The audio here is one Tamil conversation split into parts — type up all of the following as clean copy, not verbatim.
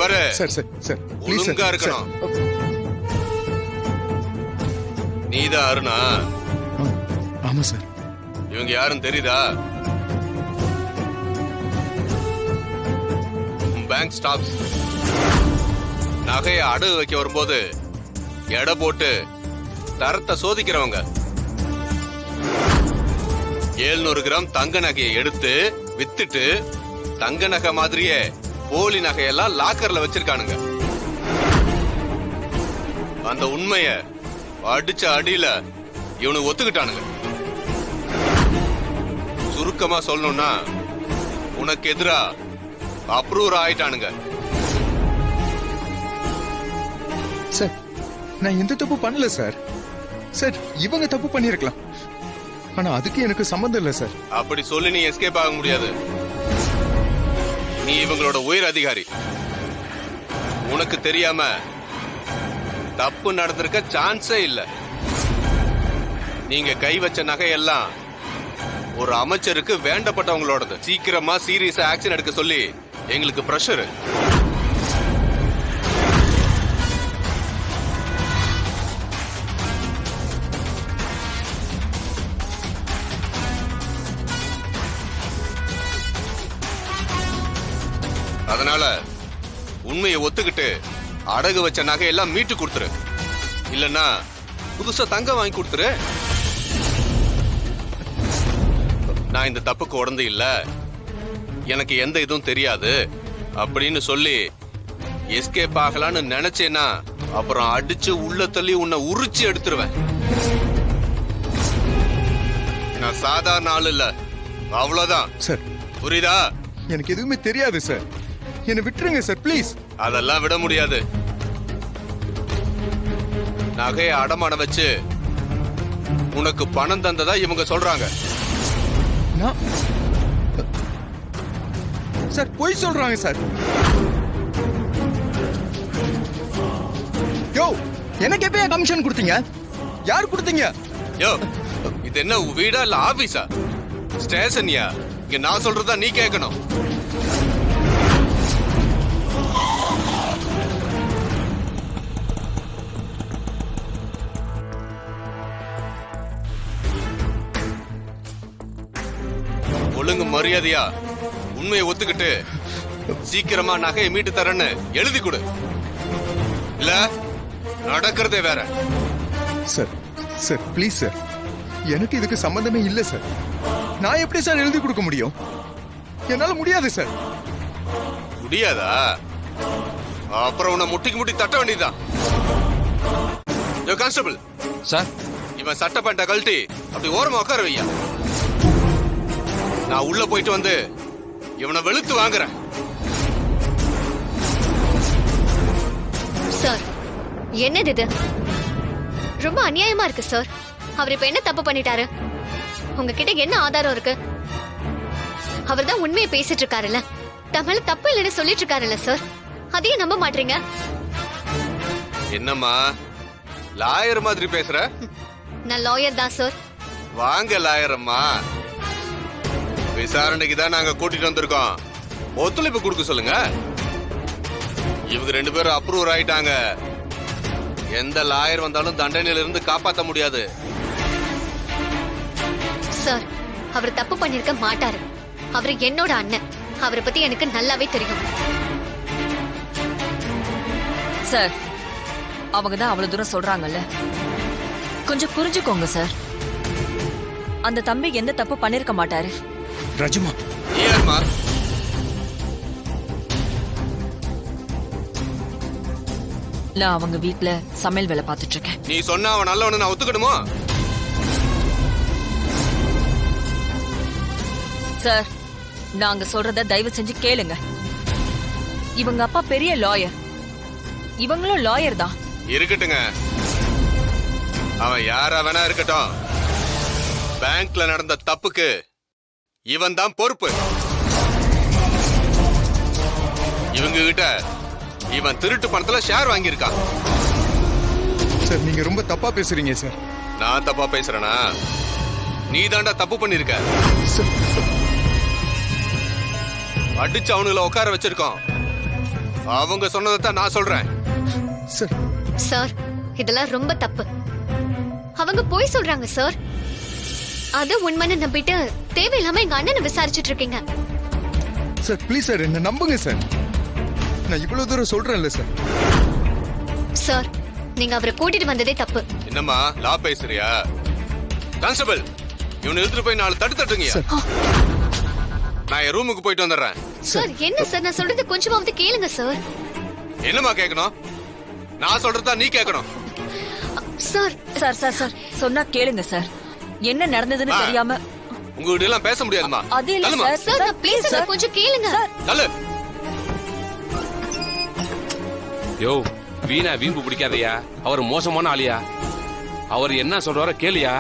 பாரு சார் சார் சார் ப்ளீஸ் ஒழுங்கா இருக்கணும். நீதான் அருணா? ஆமா சார். இவங்க யாருன்னு தெரியுதா? Bank staffs. நகையை அடகு வைக்க வரும்போது எடை போட்டு தரத்தை சோதிக்கிறவங்க. 700 கிராம் தங்க நகையை எடுத்து வித்துட்டு தங்க நகை மாதிரியே போலி நகையெல்லாம் லாக்கர்ல வச்சிருக்கானுங்க. அந்த உண்மைய அடிச்ச அடியில இவனுக்கு ஒத்துக்கிட்டானுங்க. சுருக்கமா சொல்லணும்னா உனக்கு எதிரா அப்ரூவர் ஆயிட்டானுங்க. சார் நான் எந்த தப்பு பண்ணல சார். சார் இவங்க தப்பு பண்ணிருக்கலாம், ஆனா அதுக்கு எனக்கு சம்பந்தம் இல்ல சார். அப்படி சொல்லி நீ எஸ்கேப் ஆக முடியாது. நீ இவங்களோட உயர் அதிகாரி. உனக்கு தெரியாம தப்பு நடந்திருக்க சான்ஸே இல்ல. நீங்க கை வச்ச நகையெல்லாம் ஒரு அமைச்சருக்கு வேண்டப்பட்டவங்களோடது. சீக்கிரமா சீரியஸா ஆக்ஷன் எடுக்க சொல்லி எங்களுக்கு பிரஷர். அதனால உண்மையை ஒத்துக்கிட்டு அடகு வச்ச நகையெல்லாம் மீட்டு கொடுத்துரு. இல்லன்னா புதுசா தங்கம் வாங்கி கொடுத்துரு. நான் இந்த தப்புக்கு உடந்து இல்ல, எனக்கு எந்த இதுவும் தெரியாது அப்படின்னு சொல்லி எஸ்கேப் ஆகலான்னு நினைச்சேன்னா அப்புறம் அடிச்சு உள்ள தள்ளி உன்னை உரிச்சு எடுத்துருவேன். நான் சாதாரண ஆள் இல்ல, அவ்வளவுதான். சார் புரியுதா? எனக்கு எதுவுமே தெரியாது சார், என்ன விட்டுருங்க சார் ப்ளீஸ். அதெல்லாம் விட முடியாது. நகையை அடமான வச்சு உனக்கு பணம் தந்ததா இவங்க சொல்றாங்க. சார் பொய் சொல்றாங்க சார். யோ எனக்கு எப்ப கமிஷன் கொடுத்தீங்க? யார் கொடுத்தீங்க? யோ இது என்ன வீடா இல்ல ஆபீஸா? ஸ்டேஷன்யா? இங்க நான் சொல்றதா நீ கேட்கணும். ஒழுங்கு மரியாதையா உண்மையை ஒத்துக்கிட்டு சீக்கிரமா நகையை மீட்டு தரேன்னு எழுதி கொடு. இல்ல நடக்கிறதே வேற. சார் சார் ப்ளீஸ் சார், எனக்கு இதுக்கு சம்பந்தமே இல்ல சார். நான் எப்படி சார் எழுதி கொடுக்க முடியும்? என்னால முடியாது சார். முடியாதா? அப்புறம் உன்னை முட்டிக்கு முட்டி தட்ட வேண்டியதுதான். கான்ஸ்டபிள் சார், இவன் சட்ட பேண்ட கழட்டி அப்படி ஓரமா உட்கார வையா. நான் உள்ள போயிட்டு வந்து இவனை வெளுத்து வாங்குறேன். சார் என்னது இது? ரொம்ப அநியாயமா இருக்கு சார். அவர் இப்ப என்ன தப்பு பண்ணிட்டாரு? உங்ககிட்ட என்ன ஆதாரம் இருக்கு? அவர் தான் உண்மையை பேசிட்டு இருக்காருல்ல, தமிழ் தப்பு இல்லைன்னு சொல்லிட்டு இருக்காருல்ல சார், அதையும் நம்ப மாட்டீங்க? என்னம்மா லாயர் மாதிரி பேசுற? நான் லாயர் தான் சார். வாங்க லாயர் அம்மா, விசாரணைக்கு தான் நாங்க கூட்டிட்டு வந்திருக்கோம். ஒத்துழைப்பு கொடுக்க சொல்லுங்க. இவங்க 2 பேரும் அப்ரூவர் ஆயிட்டாங்க. எந்த லாயர் வந்தாலும் தண்டனையில இருந்து காப்பாற்ற முடியாது. சார் அவர் தப்பு பண்ணிருக்க மாட்டாரு. அவரு என்னோட அண்ணன். அவரை பத்தி எனக்கு நல்லாவே தெரியும். சார் அவங்க தான் அவ்வளவு தூரம் சொல்றாங்கல்ல, கொஞ்சம் புரிஞ்சுக்கோங்க சார். அந்த தம்பி எந்த தப்பு பண்ணிருக்க மாட்டாரு. ரஜிமா ஏமா நான் அவங்க வீட்ல சமையல் வேலை பார்த்துட்டு இருக்கேன். நீ சொன்னா அவன் நல்லவனு நான் ஒத்துக்கணுமோ? சார் நாங்க சொல்றத தயவு செஞ்சு கேளுங்க. இவங்க அப்பா பெரிய லாயர், இவங்களும் லாயர் தான். இருக்கட்டுங்க, அவன் யாரா வேணா இருக்கட்டும். பேங்க்ல நடந்த தப்புக்கு இவன் தான் பொறுப்பு. இவங்க கிட்ட இவன் திருட்டு பணத்துல ஷேர் வாங்கியிருக்கான். சார் நீங்க ரொம்ப தப்பா பேசுறீங்க சார். நான் தப்பா பேசுறேனா? நீ தாண்டா தப்பு பண்ணிருக்க. அடிச்சு அவனுல உட்கார வச்சிருக்கோம். அவங்க சொன்னதைத்தான் நான் சொல்றேன். சார் சார் இதெல்லாம் ரொம்ப தப்பு. அவங்க போய் சொல்றாங்க சார். அது உண்மைன்னு நம்பிட்டு தேவையில்லாம எங்க அண்ணனை விசாரிச்சுட்டு இருக்கீங்க. சார் ப்ளீஸ் சார் என்ன நம்புங்க சார். நான் இவ்வளவு தூரம் சொல்றேன்ல சார். சார் நீங்க அவரை கூட்டிட்டு வந்ததே தப்பு. என்னம்மா லா பேசுறியா? கான்ஸ்டபிள், இவனை இழுத்துட்டு போய் 4 தட்டு தட்டுங்க. சார். நான் என் ரூமுக்கு போயிட்டு வந்துடுறேன். சார் என்ன சார், நான் சொல்றது கொஞ்சமாவது கேளுங்க சார். என்னம்மா கேட்கணும்? நான் சொல்றதா நீ கேட்கணும். சார் சார் சார் சார் சொன்னா கேளுங்க சார். என்ன நடந்ததுன்னு ஆ. தெரியாம. உங்ககிட்ட எல்லாம் பேச முடியாதுமா. அது இல்ல தள்ளுமா. சார். சார் நான் பேசுறத கொஞ்சம் கேளுங்க. சார் தள்ளு. யோ வீணா வீம்பு பிடிக்காதயா. அவர் மோசமான ஆளியா. அவர் என்ன சொல்றாரோ கேளியா.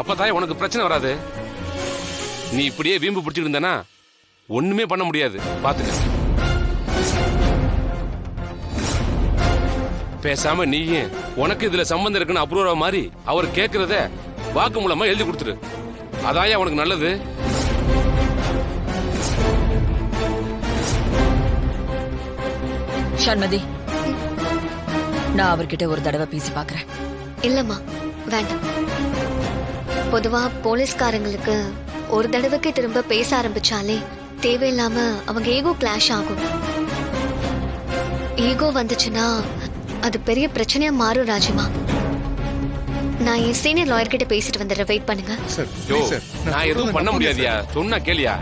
அப்பதான் உனக்கு பிரச்சனை வராது. நீ இப்படியே வீம்பு பிடிச்சிட்டு இருந்தனா ஒண்ணுமே பண்ண முடியாது. பாத்துக்க. பேசாம நீயும் உனக்கு இதுல சம்பந்தம் இருக்குன்னு அப்ரூவ் மாதிரி அவர் கேக்குறத வாக்கு மூலமா எழுதி கொடுத்துரு. அதாயா உனக்கு நல்லது. ஷண்மதி, நான் அவர்கிட்ட ஒரு தடவை பேசி பாக்குறேன். இல்லம்மா வேண்டாம். பொதுவா போலீஸ்காரங்களுக்கு ஒரு தடவைக்கு திரும்ப பேச ஆரம்பிச்சாலே தேவையில்லாம அவங்க ஈகோ கிளாஷ் ஆகும். ஈகோ வந்துச்சுன்னா அது பெரிய பிரச்சனையா மாறும். ராஜிமா, நான் என் சீனியர் லாயர் கிட்ட பேசிட்டு வந்துடுறேன். வெயிட் பண்ணுங்க. சார் யோ please சார். நான் எதுவும் பண்ண முடியாதியா. சொன்னா கேளியா.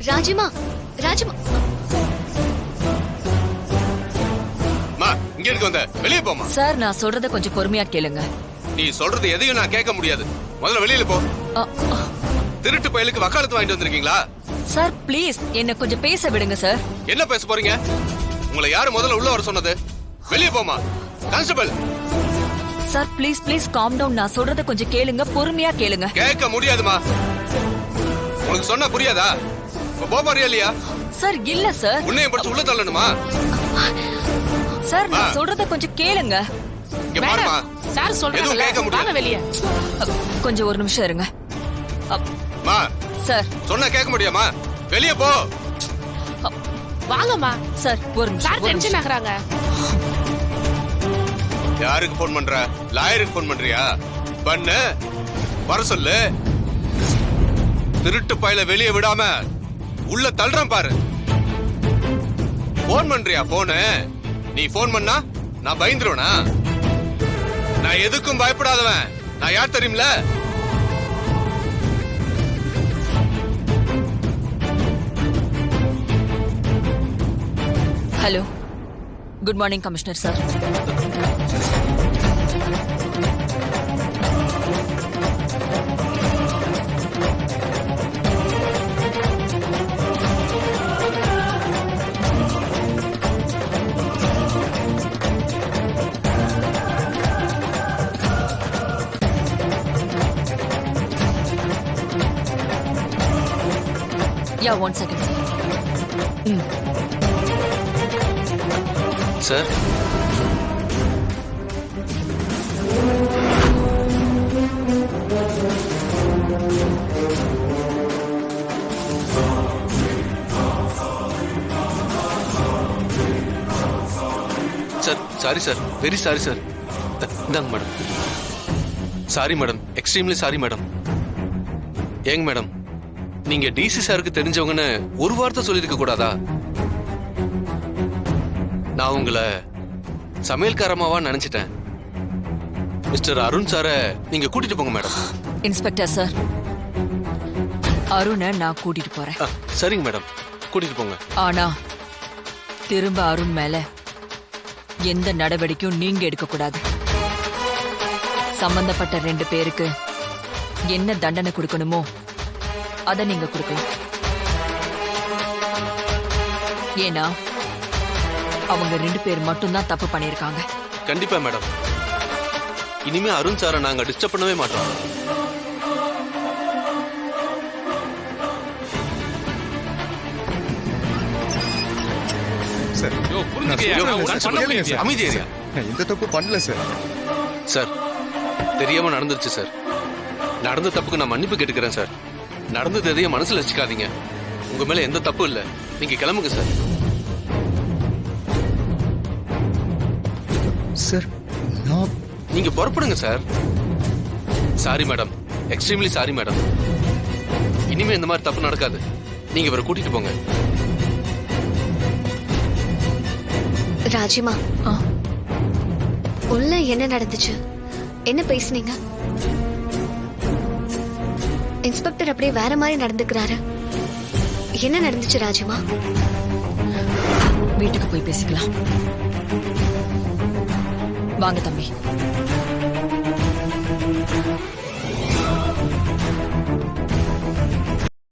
ராஜிமா, ராஜிமா, மா, இங்க இருக்கு வந்த. வெளிய போமா. சார் நான் சொல்றத கொஞ்சம் பொறுமையா கேளுங்க. நீ சொல்றது எதையும் நான் கேட்க முடியாது. முதல்ல வெளியில போ. அ, அ, திருட்டு பயலுக்கு வக்காலத்து வாங்கிட்டு வந்திருக்கீங்களா? சார் ப்ளீஸ் என்ன கொஞ்சம் பேச விடுங்க சார். என்ன பேச போறீங்க? உங்களை யாரு முதல்ல உள்ள வர சொன்னது? வெளிய போமா. Constable, sir please please calm down. நான் சொல்றத கொஞ்சம் கேளுங்க, பொறுமையா கேளுங்க. கேட்க முடியாதுமா. உனக்கு சொன்னா புரியாதா? இப்ப போ போறியா இல்லையா? சார் இல்ல சார். உன்னையும் படிச்சு உள்ள தள்ளணுமா? சார் நான் சொல்றத கொஞ்சம் கேளுங்க. இங்க பாருமா. சார் எதுவும் சொல்றாங்க கேட்க வாங்க முடியாது. வெளிய. கொஞ்சம் ஒரு நிமிஷம் இருங்க. மா, சார் சொன்னா கேட்க முடியாமா? வெளிய போ. வாங்கம்மா. சார் ஒரு நிமிஷம், சார் ஒரு டென்ஷன் நிமிஷம். ஆகுறாங்க. யாருக்கு போன் பண்ற? லாயருக்கு போன் பண்றியா? பண்ணு, வர சொல்லு. திருட்டு பயல வெளியே விடாம உள்ள தள்ளுறேன் பாரு. போன் பண்றியா? போனு நீ போன் பண்ணா நான் பயந்துருவனா? நான் எதுக்கும் பயப்படாதவன். நான் யார் தெரியுமில? Hello, good morning commissioner sir. Yeah 1 second. Sir, sir sorry sir, very sorry sir. இந்தாங்க madam. Sorry madam, extremely sorry madam. ஏங்க மேடம், நீங்க டிசி சாருக்கு தெரிஞ்சவங்கன்னு ஒரு வார்த்தை சொல்லிருக்க கூடாதா? நான் உங்களை சமையல்காரமாவா நினைச்சிட்டேன். மிஸ்டர் அருண் சார நீங்க கூட்டிட்டு போங்க மேடம். இன்ஸ்பெக்டர் சார், அருணை நான் கூட்டிட்டு போறேன். சரிங்க மேடம், கூட்டிட்டு போங்க. ஆனா திரும்ப அருண் மேல எந்த நடவடிக்கையும் நீங்க எடுக்க கூடாது. சம்பந்தப்பட்ட 2 பேருக்கு என்ன தண்டனை கொடுக்கணுமோ அதை நீங்க கொடுக்கணும். ஏன்னா அவங்க 2 பேர் மட்டும்தான் தப்பு பண்ணிருக்காங்க. கண்டிப்பா மேடம். இனிமே அருண் சாரை நாங்க டிஸ்டர்ப் பண்ணவே மாட்டோம். சார் யோ புரிஞ்சுக்கயா நான் நான் சொல்றேன் பண்ண சார், முடியாது அமைதி ஏரியா நான் எந்த தப்பு பண்ணல சார். சார் தெரியாம நடந்துருச்சு சார். நடந்த தப்புக்கு நான் மன்னிப்பு கேட்டுக்கிறேன் சார். நடந்தது எதையும் மனசுல வச்சுக்காதீங்க. உங்க மேல எந்த தப்பு இல்ல. நீங்க கிளம்புங்க சார். சார் நான் நீங்க புறப்படுங்க sir. Sorry madam, extremely sorry madam. இனிமே இந்த மாதிரி தப்பு நடக்காது. நீங்க இவரை கூட்டிட்டு போங்க. ராஜிமா, உள்ள என்ன நடந்துச்சு? என்ன பேசுனீங்க? இன்ஸ்பெக்டர் அப்படியே வேற மாதிரி நடந்துக்கிறாரு. என்ன நடந்துச்சு ராஜிமா? வீட்டுக்கு போய் பேசிக்கலாம். வாங்க தம்பி.